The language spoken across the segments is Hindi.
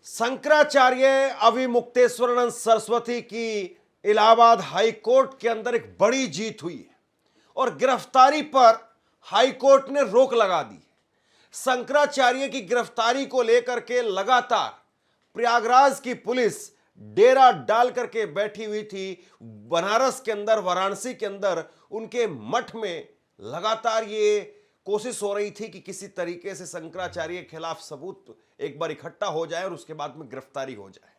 शंकराचार्य अविमुक्तेश्वरानंद सरस्वती की इलाहाबाद हाई कोर्ट के अंदर एक बड़ी जीत हुई है और गिरफ्तारी पर हाई कोर्ट ने रोक लगा दी। शंकराचार्य की गिरफ्तारी को लेकर के लगातार प्रयागराज की पुलिस डेरा डाल करके बैठी हुई थी। बनारस के अंदर, वाराणसी के अंदर उनके मठ में लगातार ये कोशिश हो रही थी कि किसी तरीके से शंकराचार्य के खिलाफ सबूत एक बार इकट्ठा हो जाए और उसके बाद में गिरफ्तारी हो जाए।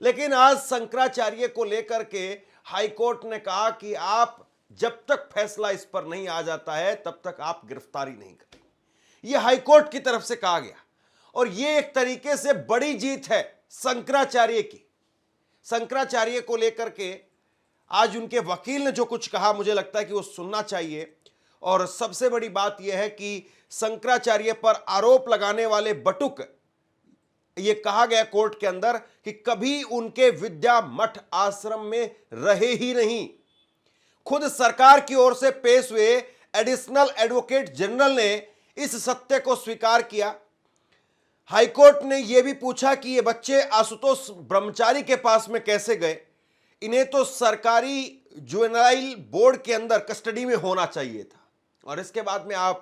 लेकिन आज शंकराचार्य को लेकर के हाई कोर्ट ने कहा कि आप जब तक फैसला इस पर नहीं आ जाता है तब तक आप गिरफ्तारी नहीं करेंगे। यह हाई कोर्ट की तरफ से कहा गया और यह एक तरीके से बड़ी जीत है शंकराचार्य की। शंकराचार्य को लेकर के आज उनके वकील ने जो कुछ कहा, मुझे लगता है कि वो सुनना चाहिए। और सबसे बड़ी बात यह है कि शंकराचार्य पर आरोप लगाने वाले बटुक, ये कहा गया कोर्ट के अंदर कि कभी उनके विद्या मठ आश्रम में रहे ही नहीं। खुद सरकार की ओर से पेश हुए एडिशनल एडवोकेट जनरल ने इस सत्य को स्वीकार किया। हाईकोर्ट ने यह भी पूछा कि ये बच्चे आशुतोष ब्रह्मचारी के पास में कैसे गए। इन्हें तो सरकारी जुवेनाइल बोर्ड के अंदर कस्टडी में होना चाहिए था। और इसके बाद में आप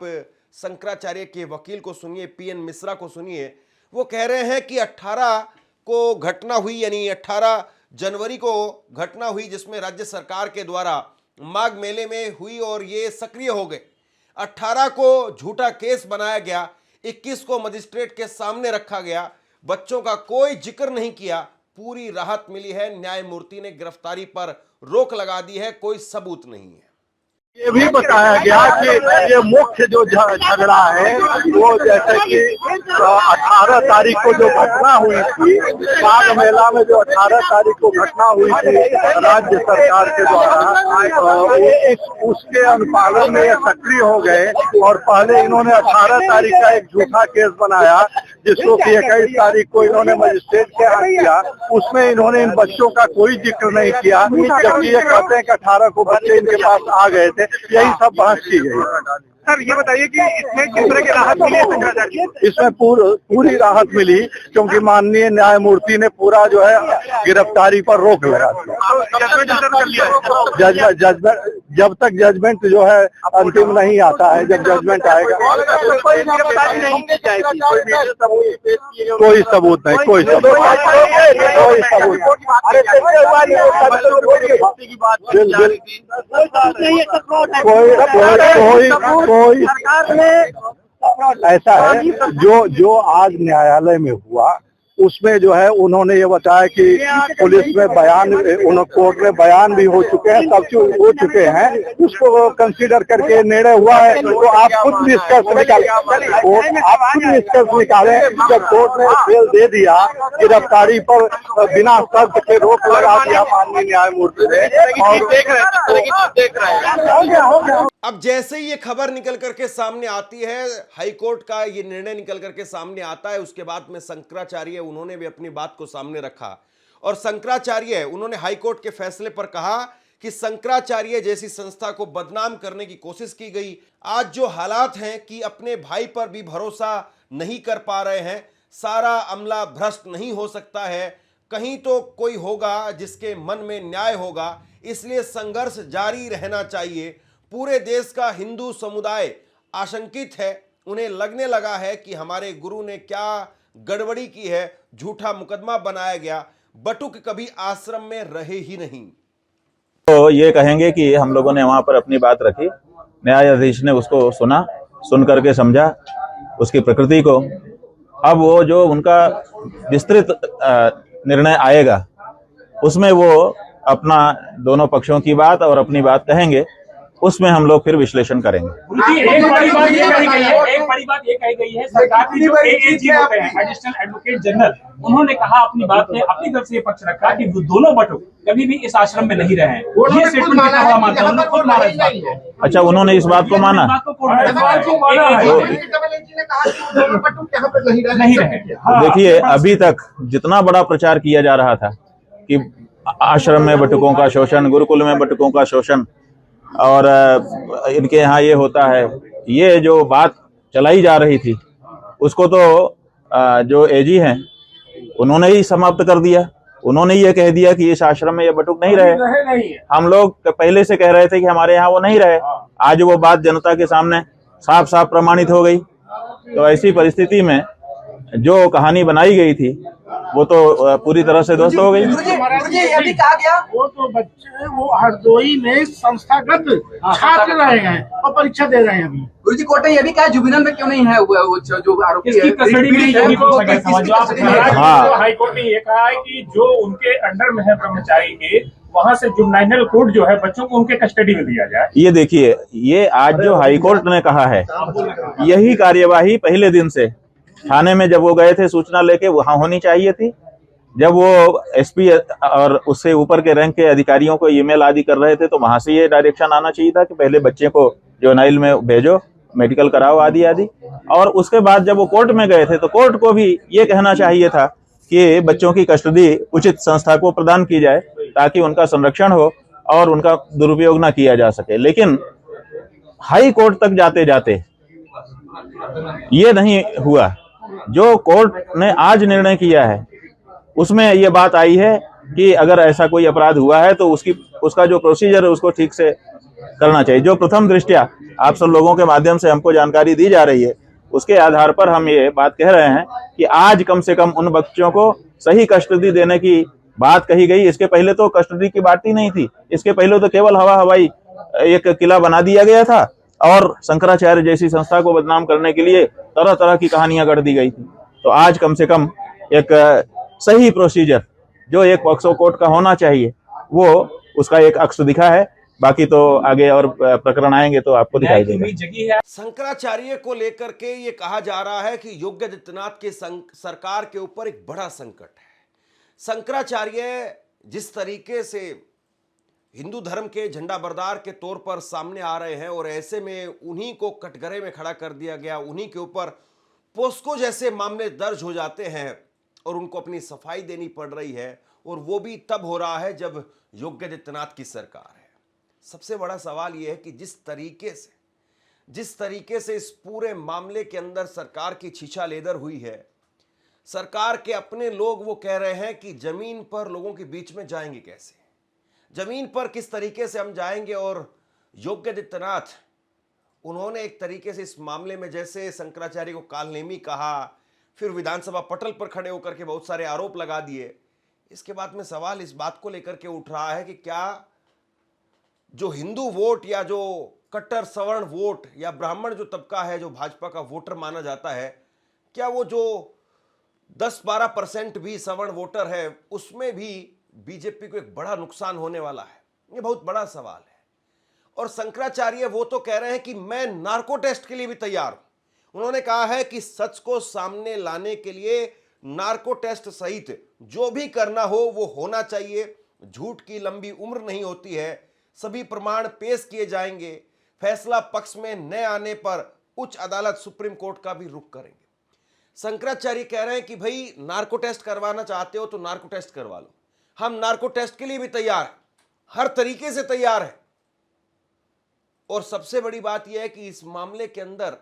शंकराचार्य के वकील को सुनिए, पीएन मिश्रा को सुनिए। वो कह रहे हैं कि 18 को घटना हुई, यानी 18 जनवरी को घटना हुई जिसमें राज्य सरकार के द्वारा माघ मेले में हुई और ये सक्रिय हो गए। 18 को झूठा केस बनाया गया, 21 को मजिस्ट्रेट के सामने रखा गया। बच्चों का कोई जिक्र नहीं किया। पूरी राहत मिली है। न्यायमूर्ति ने गिरफ्तारी पर रोक लगा दी है, कोई सबूत नहीं है। ये भी बताया गया कि ये मुख्य जो झगड़ा है वो जैसे कि 18 तारीख को जो घटना हुई थी, माघ मेला में जो 18 तारीख को घटना हुई थी राज्य सरकार के द्वारा, उसके अनुपालन में सक्रिय हो गए। और पहले इन्होंने 18 तारीख का एक झूठा केस बनाया जिसको कि 21 तारीख को इन्होंने मजिस्ट्रेट के हाथ किया। उसमें इन्होंने इन बच्चों का कोई जिक्र नहीं किया, जबकि ये कहते हैं कि 18 को बच्चे इनके पास आ गए थे। यही सब बहस की गई। सर ये बताइए कि इसमें किस तरह की राहत मिली है शंकराचार्य? इसमें पूरी राहत मिली क्योंकि माननीय न्यायमूर्ति ने पूरा जो है गिरफ्तारी पर रोक लगा दिया। जब तक जजमेंट जो है अंतिम नहीं आता है, जब जजमेंट आएगा कोई सबूत नहीं, कोई ऐसा है जो आज न्यायालय में हुआ उसमें जो है उन्होंने ये बताया कि पुलिस में बयान, कोर्ट में बयान भी हो चुके हैं, सब चीज हो चुके हैं, उसको कंसीडर करके निर्णय हुआ है। तो आप खुद निष्कर्ष निकालें, आप खुद निष्कर्ष निकालें। जब कोर्ट ने बेल दे दिया, गिरफ्तारी पर बिना शर्त के रोक लगा दिया माननीय न्यायमूर्ति ने, और अब जैसे ही ये खबर निकल करके सामने आती है, हाईकोर्ट का ये निर्णय निकल करके सामने आता है, उसके बाद में शंकराचार्य उन्होंने भी अपनी बात को सामने रखा। और शंकराचार्य उन्होंने हाईकोर्ट के फैसले पर कहा कि शंकराचार्य जैसी संस्था को बदनाम करने की कोशिश की गई। आज जो हालात हैं कि अपने भाई पर भी भरोसा नहीं कर पा रहे हैं, सारा अमला भ्रष्ट नहीं हो सकता है, कहीं तो कोई होगा जिसके मन में न्याय होगा, इसलिए संघर्ष जारी रहना चाहिए। पूरे देश का हिंदू समुदाय आशंकित है। उन्हें लगने लगा है कि हमारे गुरु ने क्या गड़बड़ी की है, झूठा मुकदमा बनाया गया। बटुक कभी आश्रम में रहे ही नहीं। तो ये कहेंगे कि हम लोगों ने वहां पर अपनी बात रखी, न्यायाधीश ने उसको सुना, सुन करके समझा उसकी प्रकृति को। अब वो जो उनका विस्तृत निर्णय आएगा उसमें वो अपना दोनों पक्षों की बात और अपनी बात कहेंगे, उसमें हम लोग फिर विश्लेषण करेंगे। एक बड़ी बात ये कही गई है सरकार की जो एएजी होते हैं, एडिशनल एडवोकेट जनरल, उन्होंने कहा अपनी बात में अपनी तरफ से ये पक्ष रखा कि वो दोनों बटुक कभी भी इस आश्रम में नहीं रहे हैं। ये स्टेटमेंट कितना हुआ मानते हैं? उन्होंने खुद माना इस बात को। अच्छा, उन्होंने इस बात को माना। देखिए, अभी तक जितना बड़ा प्रचार किया जा रहा था कि आश्रम में बटुकों का शोषण, गुरुकुल में बटुकों का शोषण और इनके यहाँ ये होता है, ये जो बात चलाई जा रही थी उसको तो जो एजी हैं उन्होंने ही समाप्त कर दिया। उन्होंने ये कह दिया कि इस आश्रम में ये बटुक नहीं रहे। हम लोग पहले से कह रहे थे कि हमारे यहाँ वो नहीं रहे। आज वो बात जनता के सामने साफ साफ प्रमाणित हो गई। तो ऐसी परिस्थिति में जो कहानी बनाई गई थी वो तो पूरी तरह से ध्वस्त हो गई। ये भी कहा गया वो तो बच्चे वो हरदोई में संस्थागत छात्र रहे हैं और परीक्षा दे रहे हैं अभी। गुरुजी कोर्ट ने ये भी कहा जुबिनल में क्यों नहीं है वो जो आरोपी है कस्टडी में यही पूछा गया था। जो आप हाँ। हाईकोर्ट ने ये कहा है कि जो उनके अंडर में है ब्रह्मचारी के, वहां से जुवेनाइल कोर्ट जो है बच्चों को उनके कस्टडी में दिया जाए। ये देखिए, ये आज जो हाईकोर्ट ने कहा है यही कार्यवाही पहले दिन से थाने में जब वो गए थे सूचना लेके वहां होनी चाहिए थी। जब वो एसपी और उससे ऊपर के रैंक के अधिकारियों को ईमेल आदि कर रहे थे तो वहां से ये डायरेक्शन आना चाहिए था कि पहले बच्चे को जुवेनाइल में भेजो, मेडिकल कराओ आदि आदि। और उसके बाद जब वो कोर्ट में गए थे तो कोर्ट को भी ये कहना चाहिए था कि बच्चों की कस्टडी उचित संस्था को प्रदान की जाए ताकि उनका संरक्षण हो और उनका दुरुपयोग ना किया जा सके। लेकिन हाई कोर्ट तक जाते जाते ये नहीं हुआ। जो कोर्ट ने आज निर्णय किया है उसमें यह बात आई है कि अगर ऐसा कोई अपराध हुआ है तो उसका जो प्रोसीजर है उसको ठीक से करना चाहिए। जो प्रथम दृष्टया आप सब लोगों के माध्यम से हमको जानकारी दी जा रही है उसके आधार पर हम ये बात कह रहे हैं कि आज कम से कम उन बच्चों को सही कस्टडी देने की बात कही गई। इसके पहले तो कस्टडी की बात ही नहीं थी। इसके पहले तो केवल हवाई एक किला बना दिया गया था और शंकराचार्य जैसी संस्था को बदनाम करने के लिए तरह तरह की कहानियां गढ़ दी गई थी। तो आज कम से कम एक सही प्रोसीजर जो एक पॉक्सो कोर्ट का होना चाहिए वो उसका एक अक्स दिखा है। बाकी तो आगे और प्रकरण आएंगे तो आपको दिखाई देगा। शंकराचार्य को लेकर के ये कहा जा रहा है कि योगी आदित्यनाथ के सरकार के ऊपर एक बड़ा संकट है। शंकराचार्य जिस तरीके से हिंदू धर्म के झंडा बरदार के तौर पर सामने आ रहे हैं और ऐसे में उन्हीं को कटघरे में खड़ा कर दिया गया, उन्हीं के ऊपर पोस्को जैसे मामले दर्ज हो जाते हैं और उनको अपनी सफाई देनी पड़ रही है, और वो भी तब हो रहा है जब योगी आदित्यनाथ की सरकार है। सबसे बड़ा सवाल यह है कि जिस तरीके से इस पूरे मामले के अंदर सरकार की छीछा लेदर हुई है, सरकार के अपने लोग वो कह रहे हैं कि जमीन पर लोगों के बीच में जाएंगे कैसे, जमीन पर किस तरीके से हम जाएंगे। और योगी आदित्यनाथ उन्होंने एक तरीके से इस मामले में जैसे शंकराचार्य को कालनेमी कहा, फिर विधानसभा पटल पर खड़े होकर के बहुत सारे आरोप लगा दिए। इसके बाद में सवाल इस बात को लेकर के उठ रहा है कि क्या जो हिंदू वोट या जो कट्टर सवर्ण वोट या ब्राह्मण जो तबका है जो भाजपा का वोटर माना जाता है, क्या वो जो 10-12% भी सवर्ण वोटर है उसमें भी बीजेपी को एक बड़ा नुकसान होने वाला है? ये बहुत बड़ा सवाल है। और शंकराचार्य वो तो कह रहे हैं कि मैं नार्को टेस्ट के लिए भी तैयार हूं। उन्होंने कहा है कि सच को सामने लाने के लिए नार्को टेस्ट सहित जो भी करना हो वो होना चाहिए। झूठ की लंबी उम्र नहीं होती है, सभी प्रमाण पेश किए जाएंगे। फैसला पक्ष में न आने पर उच्च अदालत सुप्रीम कोर्ट का भी रुख करेंगे। शंकराचार्य कह रहे हैं कि भाई नार्को टेस्ट करवाना चाहते हो तो नार्को टेस्ट करवा लो, हम नार्को टेस्ट के लिए भी तैयार हैं, हर तरीके से तैयार हैं। और सबसे बड़ी बात यह है कि इस मामले के अंदर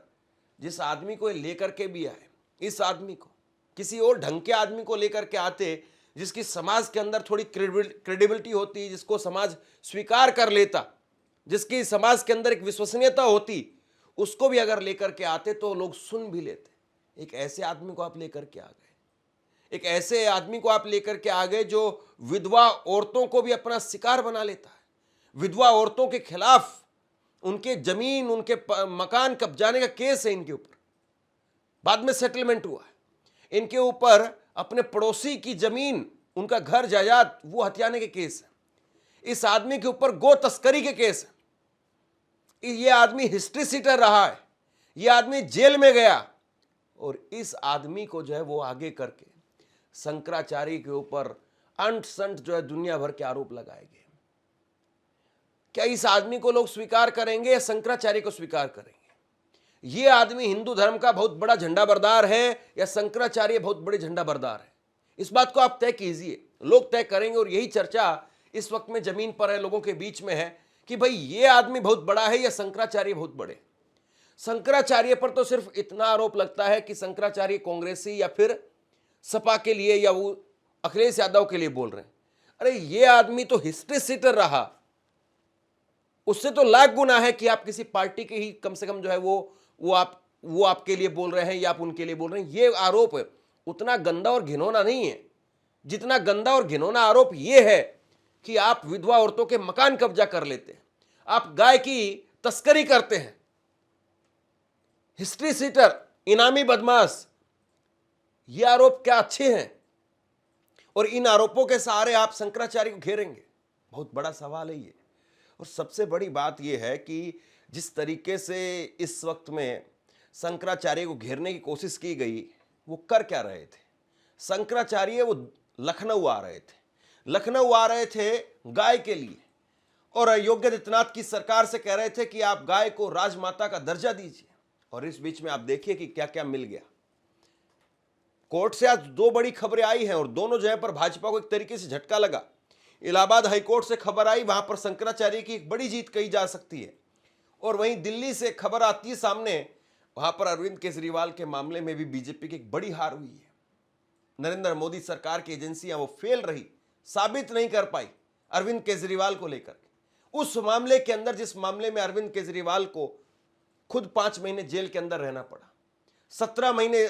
जिस आदमी को लेकर के भी आए, इस आदमी को किसी और ढंग के आदमी को लेकर के आते जिसकी समाज के अंदर थोड़ी क्रेडिबिलिटी होती, जिसको समाज स्वीकार कर लेता, जिसकी समाज के अंदर एक विश्वसनीयता होती, उसको भी अगर लेकर के आते तो लोग सुन भी लेते। एक ऐसे आदमी को आप लेकर के आ गए, एक ऐसे आदमी को आप लेकर के आ गए जो विधवा औरतों को भी अपना शिकार बना लेता है। विधवा औरतों के खिलाफ उनके जमीन, उनके मकान कब्जाने का केस है इनके ऊपर, बाद में सेटलमेंट हुआ है। इनके ऊपर अपने पड़ोसी की जमीन, उनका घर जायदाद वो हथियाने के केस है। इस आदमी के ऊपर गो तस्करी के केस है। ये आदमी हिस्ट्री सीटर रहा है, ये आदमी जेल में गया, और इस आदमी को जो है वो आगे करके शंकराचार्य के ऊपर अंट संट जो है दुनिया भर के आरोप लगाए गए। क्या इस आदमी को लोग स्वीकार करेंगे या शंकराचार्य को स्वीकार करेंगे? ये आदमी हिंदू धर्म का बहुत बड़ा झंडा बरदार है या शंकराचार्य बहुत बड़े झंडा बरदार है? इस बात को आप तय कीजिए, लोग तय करेंगे। और यही चर्चा इस वक्त में जमीन पर है, लोगों के बीच में है कि भाई ये आदमी बहुत बड़ा है या शंकराचार्य बहुत बड़े। शंकराचार्य पर तो सिर्फ इतना आरोप लगता है कि शंकराचार्य कांग्रेसी या फिर सपा के लिए या वो अखिलेश यादव के लिए बोल रहे हैं। अरे ये आदमी तो हिस्ट्री सीटर रहा, उससे तो लाख गुना है कि आप किसी पार्टी के ही कम से कम जो है वो आपके लिए बोल रहे हैं या आप उनके लिए बोल रहे हैं। ये आरोप उतना गंदा और घिनौना नहीं है जितना गंदा और घिनौना आरोप ये है कि आप विधवा औरतों के मकान कब्जा कर लेते हैं, आप गाय की तस्करी करते हैं, हिस्ट्री सीटर, इनामी बदमाश। ये आरोप क्या अच्छे हैं? और इन आरोपों के सहारे आप शंकराचार्य को घेरेंगे? बहुत बड़ा सवाल है ये। और सबसे बड़ी बात यह है कि जिस तरीके से इस वक्त में शंकराचार्य को घेरने की कोशिश की गई, वो कर क्या रहे थे? शंकराचार्य वो लखनऊ आ रहे थे गाय के लिए, और योगी आदित्यनाथ की सरकार से कह रहे थे कि आप गाय को राजमाता का दर्जा दीजिए। और इस बीच में आप देखिए कि क्या क्या मिल गया। कोर्ट से आज दो बड़ी खबरें आई हैं और दोनों जगह पर भाजपा को एक तरीके से झटका लगा। इलाहाबाद हाईकोर्ट से खबर आई, वहां पर शंकराचार्य की एक बड़ी जीत कही जा सकती है। और वहीं दिल्ली से खबर आती है सामने, वहां पर अरविंद केजरीवाल के मामले में भी बीजेपी की एक बड़ी हार हुई है। नरेंद्र मोदी सरकार की एजेंसियां वो फेल रही, साबित नहीं कर पाई अरविंद केजरीवाल को लेकर। उस मामले के अंदर, जिस मामले में अरविंद केजरीवाल को खुद 5 महीने जेल के अंदर रहना पड़ा, 17 महीने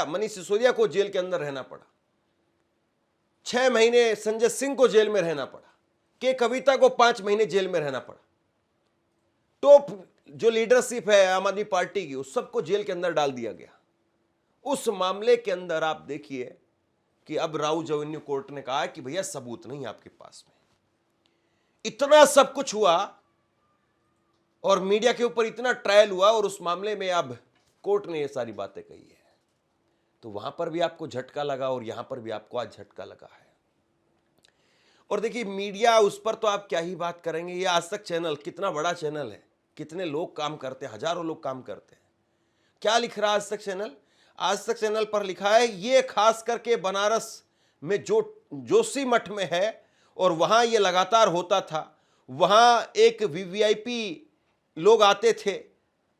मनीष सिसोदिया को जेल के अंदर रहना पड़ा, 6 महीने संजय सिंह को जेल में रहना पड़ा, के कविता को 5 महीने जेल में रहना पड़ा। टॉप जो लीडरशिप है आम आदमी पार्टी की, उस सबको जेल के अंदर डाल दिया गया। उस मामले के अंदर आप देखिए कि अब राउज एवेन्यू कोर्ट ने कहा कि भैया सबूत नहीं आपके पास में। इतना सब कुछ हुआ और मीडिया के ऊपर इतना ट्रायल हुआ और उस मामले में अब कोर्ट ने ये सारी बातें कही है। तो वहां पर भी आपको झटका लगा और यहां पर भी आपको आज झटका लगा है। और देखिए मीडिया, उस पर तो आप क्या ही बात करेंगे। ये आज तक चैनल कितना बड़ा चैनल है, कितने लोग काम करते हैं, हजारों लोग काम करते हैं। क्या लिख रहा है आज तक चैनल? आज तक चैनल पर लिखा है ये खास करके बनारस में जो जोशी मठ में है और वहां ये लगातार होता था। वहां एक वीवीआईपी लोग आते थे।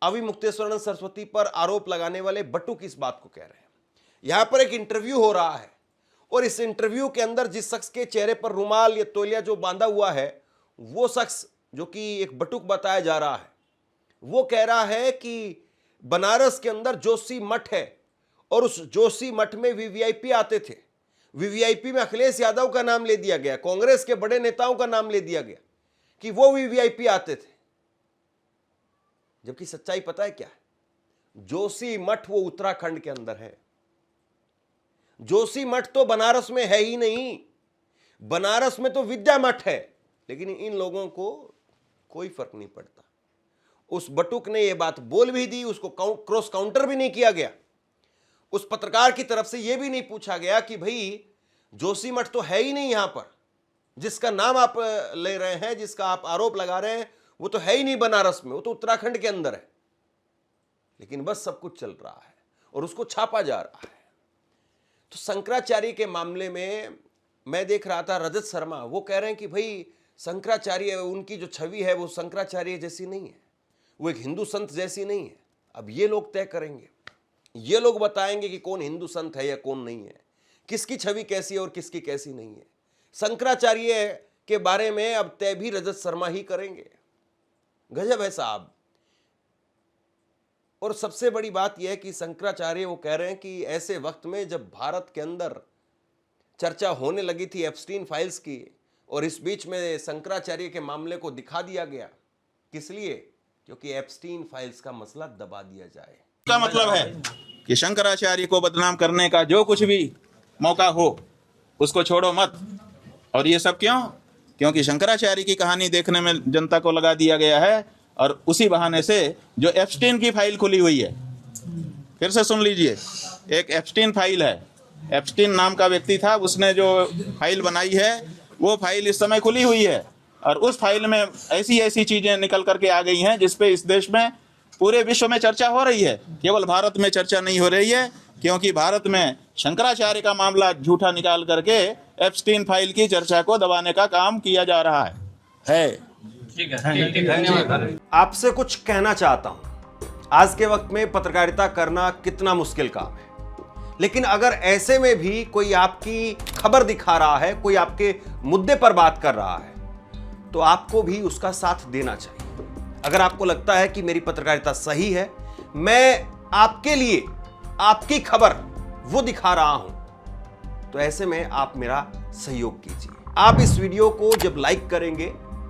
अभी मुक्तेश्वरानंद सरस्वती पर आरोप लगाने वाले बटुक इस बात को कह रहे हैं। यहां पर एक इंटरव्यू हो रहा है और इस इंटरव्यू के अंदर जिस शख्स के चेहरे पर रुमाल या तौलिया जो बांधा हुआ है, वो शख्स जो कि एक बटुक बताया जा रहा है, वो कह रहा है कि बनारस के अंदर जोशी मठ है और उस जोशी मठ में वीवीआईपी आते थे। वीवीआईपी में अखिलेश यादव का नाम ले दिया गया, कांग्रेस के बड़े नेताओं का नाम ले दिया गया कि वो वीवीआईपी आते थे। जबकि सच्चाई पता है क्या है? जोशी मठ वो उत्तराखंड के अंदर है। जोशी मठ तो बनारस में है ही नहीं। बनारस में तो विद्या मठ है, लेकिन इन लोगों को कोई फर्क नहीं पड़ता। उस बटुक ने ये बात बोल भी दी, उसको क्रॉस काउंटर भी नहीं किया गया। उस पत्रकार की तरफ से यह भी नहीं पूछा गया कि भाई जोशी मठ तो है ही नहीं यहां पर, जिसका नाम आप ले रहे हैं, जिसका आप आरोप लगा रहे हैं, वो तो है ही नहीं बनारस में, वो तो उत्तराखंड के अंदर है। लेकिन बस सब कुछ चल रहा है और उसको छापा जा रहा है। तो शंकराचार्य के मामले में मैं देख रहा था, रजत शर्मा वो कह रहे हैं कि भाई शंकराचार्य, उनकी जो छवि है वो शंकराचार्य जैसी नहीं है, वो एक हिंदू संत जैसी नहीं है। अब ये लोग तय करेंगे, ये लोग बताएंगे कि कौन हिंदू संत है या कौन नहीं है, किसकी छवि कैसी है और किसकी कैसी नहीं है। शंकराचार्य के बारे में अब तय भी रजत शर्मा ही करेंगे। गजब है साहब। और सबसे बड़ी बात यह है कि शंकराचार्य वो कह रहे हैं कि ऐसे वक्त में जब भारत के अंदर चर्चा होने लगी थी एप्स्टीन फाइल्स की, और इस बीच में शंकराचार्य के मामले को दिखा दिया गया, किस लिए? क्योंकि एप्स्टीन फाइल्स का मसला दबा दिया जाए। का मतलब है कि शंकराचार्य को बदनाम करने का जो कुछ भी मौका हो उसको छोड़ो मत। और ये सब क्यों? क्योंकि शंकराचार्य की कहानी देखने में जनता को लगा दिया गया है, और उसी बहाने से जो एप्स्टीन की फाइल खुली हुई है, फिर से सुन लीजिए, एक एप्स्टीन फाइल है। एप्स्टीन नाम का व्यक्ति था, उसने जो फाइल बनाई है वो फाइल इस समय खुली हुई है, और उस फाइल में ऐसी ऐसी चीजें निकल करके आ गई हैं जिसपे इस देश में, पूरे विश्व में चर्चा हो रही है। केवल भारत में चर्चा नहीं हो रही है, क्योंकि भारत में शंकराचार्य का मामला झूठा निकाल करके एप्स्टीन फाइल की चर्चा को दबाने का काम किया जा रहा है। आपसे कुछ कहना चाहता हूं। आज के वक्त में पत्रकारिता करना कितना मुश्किल काम है, लेकिन अगर ऐसे में भी कोई आपकी खबर दिखा रहा है, कोई आपके मुद्दे पर बात कर रहा है, तो आपको भी उसका साथ देना चाहिए। अगर आपको लगता है कि मेरी पत्रकारिता सही है, मैं आपके लिए आपकी खबर वो दिखा रहा हूं, तो ऐसे में आप मेरा सहयोग कीजिए। आप इस वीडियो को जब लाइक करेंगे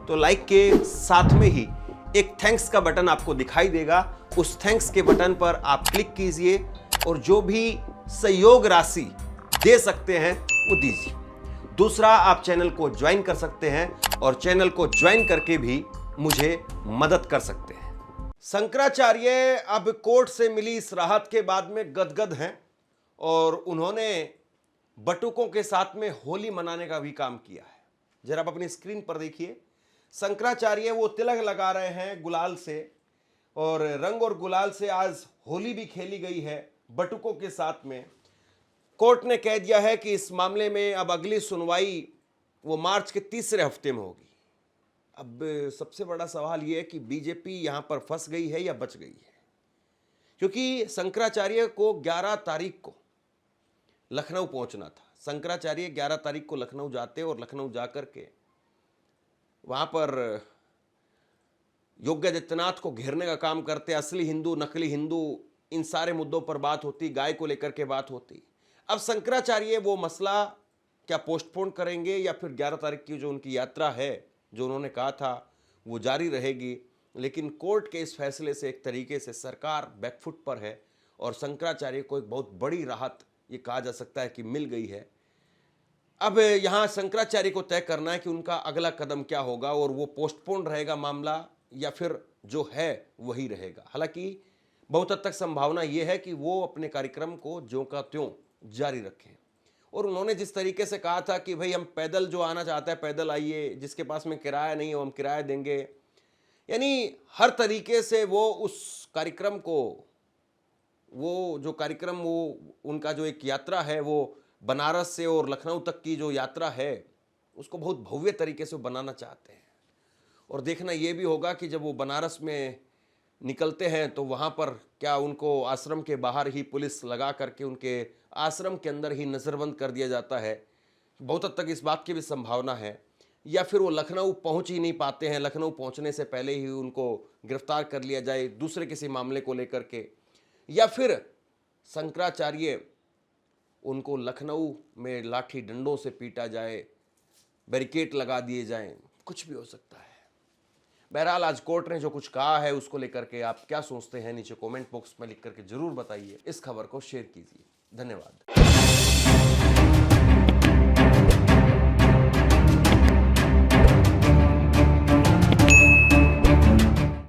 तो लाइक के साथ में ही एक थैंक्स का बटन आपको दिखाई देगा। उस थैंक्स के बटन पर आप क्लिक कीजिए और जो भी सहयोग राशि दे सकते हैं वो दीजिए। दूसरा, आप चैनल को ज्वाइन कर सकते हैं और चैनल को ज्वाइन करके भी मुझे मदद कर सकते हैं। शंकराचार्य अब कोर्ट से मिली इस राहत के बाद में गदगद हैं और उन्होंने बटुकों के साथ में होली मनाने का भी काम किया है। जरा आप अपनी स्क्रीन पर देखिए, शंकराचार्य वो तिलक लगा रहे हैं गुलाल से, और रंग और गुलाल से आज होली भी खेली गई है बटुकों के साथ में। कोर्ट ने कह दिया है कि इस मामले में अब अगली सुनवाई वो मार्च के तीसरे हफ्ते में होगी। अब सबसे बड़ा सवाल यह है कि बीजेपी यहां पर फंस गई है या बच गई है, क्योंकि शंकराचार्य को 11 तारीख को लखनऊ पहुंचना था। शंकराचार्य 11 तारीख को लखनऊ जाते और लखनऊ जाकर के वहां पर योगी आदित्यनाथ को घेरने का काम करते। असली हिंदू, नकली हिंदू, इन सारे मुद्दों पर बात होती, गाय को लेकर के बात होती। अब शंकराचार्य वो मसला क्या पोस्टपोन करेंगे या फिर 11 तारीख की जो उनकी यात्रा है, जो उन्होंने कहा था, वो जारी रहेगी। लेकिन कोर्ट के इस फैसले से एक तरीके से सरकार बैकफुट पर है और शंकराचार्य को एक बहुत बड़ी राहत ये कहा जा सकता है कि मिल गई है। अब यहाँ शंकराचार्य को तय करना है कि उनका अगला कदम क्या होगा, और वो पोस्टपोन रहेगा मामला या फिर जो है वही रहेगा। हालांकि बहुत हद तक संभावना ये है कि वो अपने कार्यक्रम को ज्यों का त्यों जारी रखें। और उन्होंने जिस तरीके से कहा था कि भाई हम पैदल, जो आना चाहता है पैदल आइए, जिसके पास में किराया नहीं हो हम किराया देंगे, यानी हर तरीके से वो उस कार्यक्रम को, वो जो कार्यक्रम, वो उनका जो एक यात्रा है, वो बनारस से और लखनऊ तक की जो यात्रा है, उसको बहुत भव्य तरीके से बनाना चाहते हैं। और देखना ये भी होगा कि जब वो बनारस में निकलते हैं तो वहाँ पर क्या उनको आश्रम के बाहर ही पुलिस लगा करके उनके आश्रम के अंदर ही नज़रबंद कर दिया जाता है। बहुत हद तक इस बात की भी संभावना है, या फिर वो लखनऊ पहुँच ही नहीं पाते हैं, लखनऊ पहुँचने से पहले ही उनको गिरफ्तार कर लिया जाए दूसरे किसी मामले को लेकर के, या फिर शंकराचार्य उनको लखनऊ में लाठी डंडों से पीटा जाए, बैरिकेड लगा दिए जाएं, कुछ भी हो सकता है। बहरहाल आज कोर्ट ने जो कुछ कहा है उसको लेकर के आप क्या सोचते हैं, नीचे कमेंट बॉक्स में लिख करके जरूर बताइए। इस खबर को शेयर कीजिए। धन्यवाद।